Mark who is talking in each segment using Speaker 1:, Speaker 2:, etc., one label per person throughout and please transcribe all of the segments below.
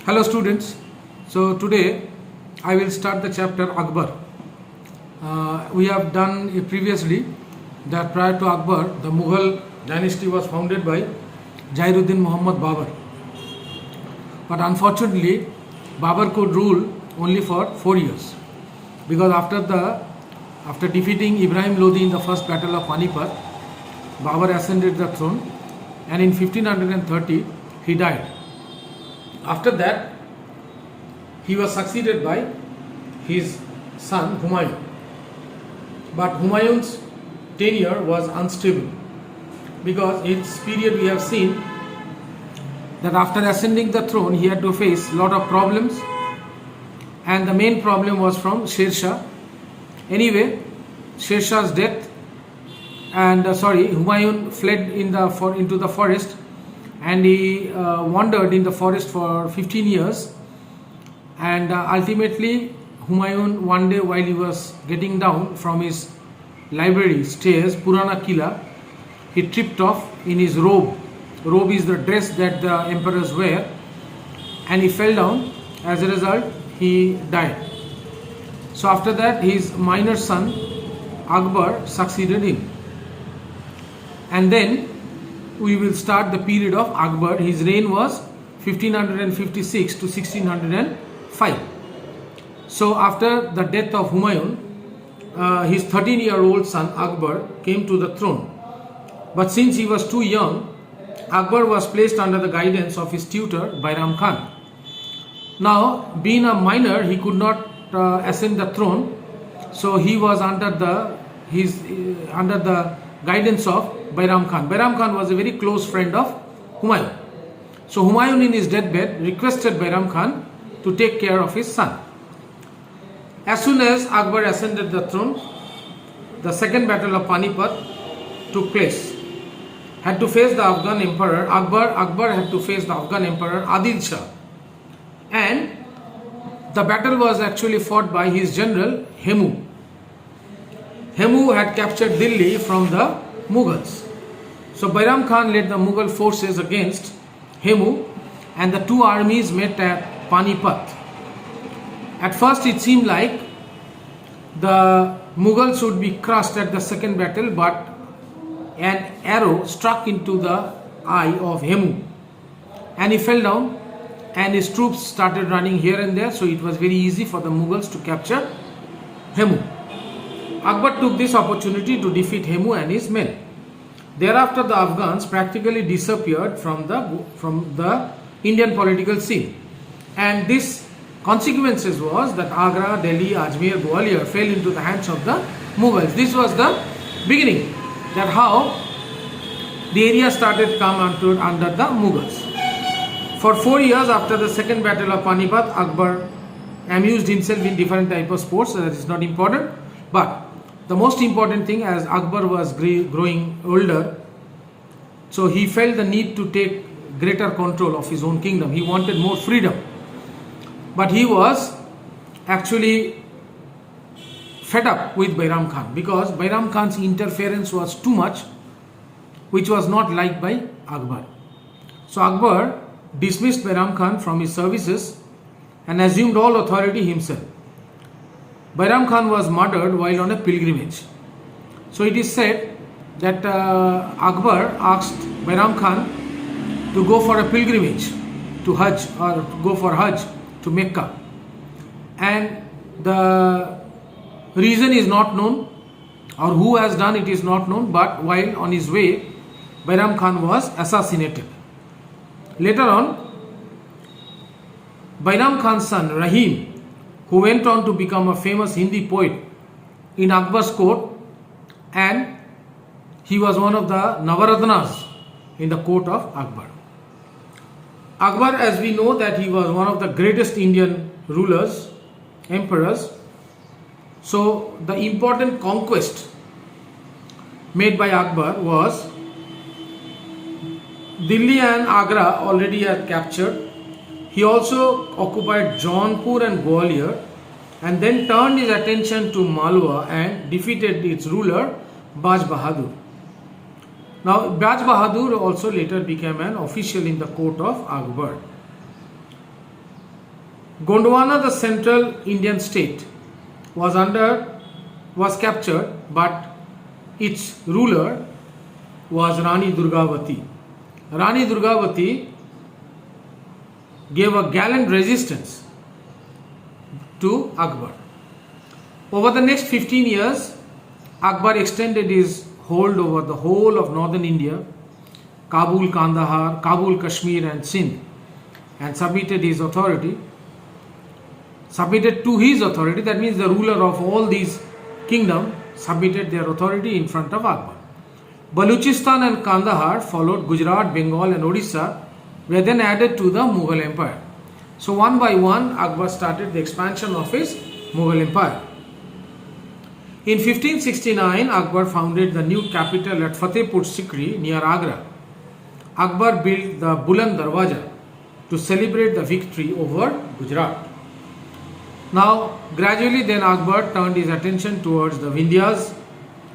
Speaker 1: Hello students. So today I will start the chapter Akbar. We have done it previously that prior to Akbar the Mughal dynasty was founded by Jairuddin Muhammad Babur. But unfortunately Babur could rule only for 4 years because after defeating Ibrahim Lodi in the first battle of Panipat, Babur ascended the throne and in 1530 he died. After that, he was succeeded by his son Humayun. But Humayun's tenure was unstable because in its period we have seen that after ascending the throne he had to face a lot of problems, and the main problem was from Sher Shah. Anyway, Sher Shah's death and Humayun fled into the forest, and he wandered in the forest for 15 years, and ultimately Humayun, one day while he was getting down from his library stairs, Purana Kila, he tripped off in his robe. Robe is the dress that the emperors wear, and he fell down. As a result, he died. So after that his minor son Akbar succeeded him, and then we will start the period of Akbar. His reign was 1556 to 1605. So after the death of Humayun, his 13-year-old son Akbar came to the throne. But since he was too young, Akbar was placed under the guidance of his tutor Bairam Khan. Now, being a minor, he could not ascend the throne, so he was under the guidance of Bairam Khan. Bairam Khan was a very close friend of Humayun. So Humayun in his deathbed requested Bairam Khan to take care of his son. As soon as Akbar ascended the throne, the second battle of Panipat took place. Had to face the Afghan emperor Akbar had to face the Afghan emperor Adil Shah, and the battle was actually fought by his general Hemu. Hemu had captured Delhi from the Mughals. So Bairam Khan led the Mughal forces against Hemu, and the two armies met at Panipat. At first it seemed like the Mughals would be crushed at the second battle, but an arrow struck into the eye of Hemu and he fell down, and his troops started running here and there, so it was very easy for the Mughals to capture Hemu. Akbar took this opportunity to defeat Hemu and his men. Thereafter the Afghans practically disappeared from the Indian political scene, and this consequences was that Agra, Delhi, Ajmer, Gwalior fell into the hands of the Mughals. This was the beginning, that how the area started come under the Mughals. For 4 years after the second battle of Panipat, Akbar amused himself in different type of sports, so that is not important. But the most important thing, as Akbar was growing older, so he felt the need to take greater control of his own kingdom. He wanted more freedom. But he was actually fed up with Bairam Khan because Bairam Khan's interference was too much, which was not liked by Akbar. So Akbar dismissed Bairam Khan from his services and assumed all authority himself. Bairam Khan was murdered while on a pilgrimage. So it is said that Akbar asked Bairam Khan to go for a pilgrimage to Hajj, or to go for Hajj to Mecca, and the reason is not known, or who has done it is not known, but while on his way Bairam Khan was assassinated. Later on, Bairam Khan's son Rahim, who went on to become a famous Hindi poet in Akbar's court, and he was one of the Navaratnas in the court of Akbar. Akbar, as we know, that he was one of the greatest Indian rulers, emperors. So the important conquest made by Akbar was Delhi and Agra already had captured. He also occupied Jaunpur and Gwalior, and then turned his attention to Malwa and defeated its ruler Baj Bahadur. Now, Baj Bahadur also later became an official in the court of Akbar. Gondwana, the central Indian state, was captured, but its ruler was Rani Durgavati. Rani Durgavati gave a gallant resistance to Akbar. Over the next 15 years, Akbar extended his hold over the whole of northern India, Kabul, Kandahar, Kabul, Kashmir and Sindh, and submitted to his authority. That means the ruler of all these kingdoms submitted their authority in front of Akbar. Baluchistan and Kandahar followed. Gujarat, Bengal and Odisha were then added to the Mughal Empire. So one by one, Akbar started the expansion of his Mughal Empire. In 1569, Akbar founded the new capital at Fatehpur Sikri near Agra. Akbar built the Buland Darwaja to celebrate the victory over Gujarat. Now, gradually then Akbar turned his attention towards the Vindhyas,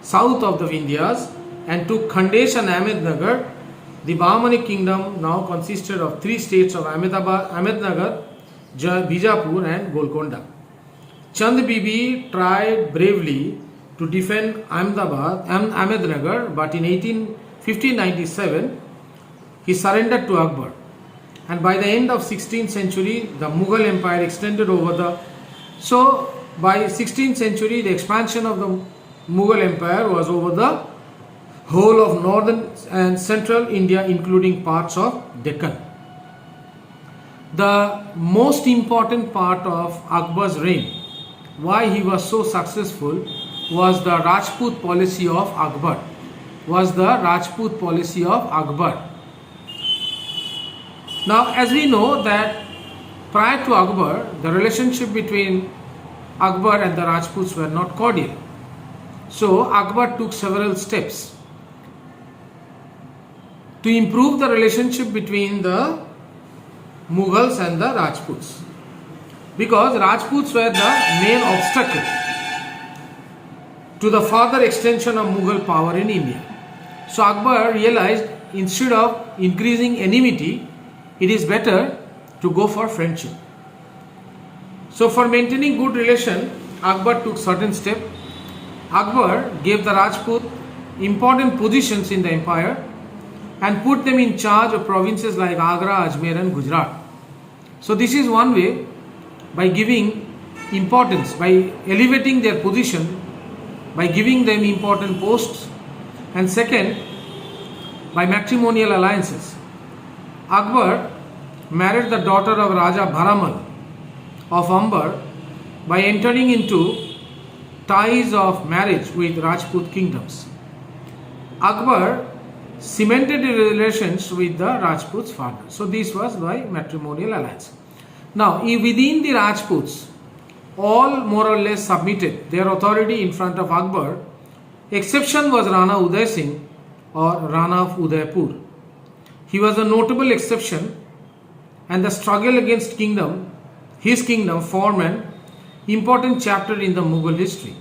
Speaker 1: south of the Vindhyas, and took Khandesh and Ahmednagar. The Bahmani kingdom now consisted of three states of Ahmednagar, Bijapur and Golconda. Chand Bibi tried bravely to defend Ahmednagar, but in 1597 he surrendered to Akbar. And by the end of 16th century, the Mughal Empire extended over the... So, by 16th century, the expansion of the Mughal Empire was over the whole of northern and central India, including parts of Deccan. The most important part of Akbar's reign, why he was so successful, was the Rajput policy of Akbar. Now, as we know that prior to Akbar, the relationship between Akbar and the Rajputs were not cordial. So, Akbar took several steps to improve the relationship between the Mughals and the Rajputs, because Rajputs were the main obstacle to the further extension of Mughal power in India. So Akbar realized instead of increasing enmity, it is better to go for friendship. So for maintaining good relation, Akbar took certain steps. Akbar gave the Rajput important positions in the empire and put them in charge of provinces like Agra, Ajmer and Gujarat. So this is one way, by giving importance, by elevating their position, by giving them important posts, and second, by matrimonial alliances. Akbar married the daughter of Raja Bharamal of Amber by entering into ties of marriage with Rajput kingdoms. Akbar cemented his relations with the Rajputs further. So this was by matrimonial alliance. Now, within the Rajputs, all more or less submitted their authority in front of Akbar. Exception was Rana Uday Singh or Rana of Udaipur. He was a notable exception, and the struggle against his kingdom formed an important chapter in the Mughal history.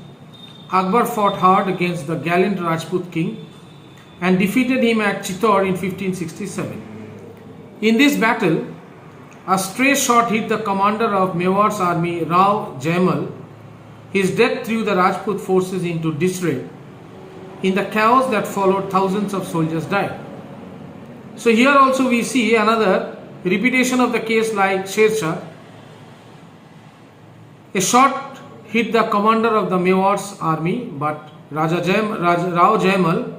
Speaker 1: Akbar fought hard against the gallant Rajput king and defeated him at Chittor in 1567. In this battle, a stray shot hit the commander of Mewar's army, Rao Jaimal. His death threw the Rajput forces into disarray. In the chaos that followed, thousands of soldiers died. So here also we see another repetition of the case like Sher Shah. A shot hit the commander of the Mewar's army, but Rao Jaimal.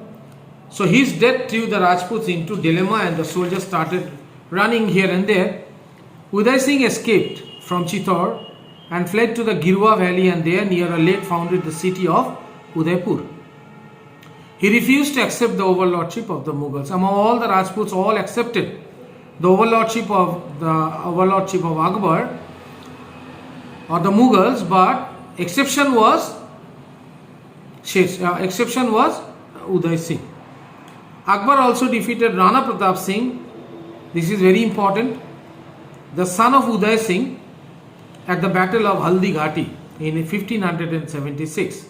Speaker 1: So his death threw the Rajputs into dilemma and the soldiers started running here and there. Uday Singh escaped from Chittor and fled to the Girwa valley, and there near a lake founded the city of Udaipur. He refused to accept the overlordship of the Mughals. Among all the Rajputs, all accepted the overlordship of Akbar or the Mughals, but exception was Uday Singh. Akbar also defeated Rana Pratap Singh. This is very important. The son of Uday Singh at the Battle of Haldi Ghati in 1576.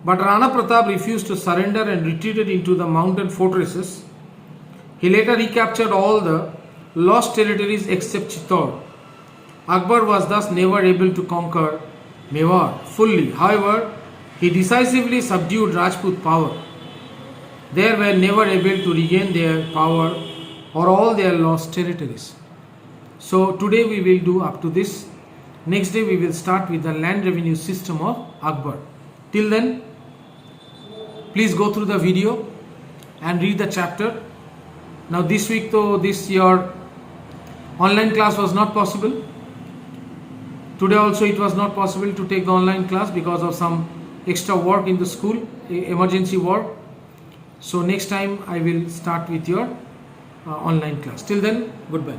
Speaker 1: But Rana Pratap refused to surrender and retreated into the mountain fortresses. He later recaptured all the lost territories except Chittor. Akbar was thus never able to conquer Mewar fully. However, he decisively subdued Rajput power. They were never able to regain their power or all their lost territories. So today we will do up to this. Next day we will start with the land revenue system of Akbar. Till then, please go through the video and read the chapter. Now this week though this your online class was not possible. Today also it was not possible to take the online class because of some extra work in the school, emergency work. So next time I will start with your online class. Till then, goodbye.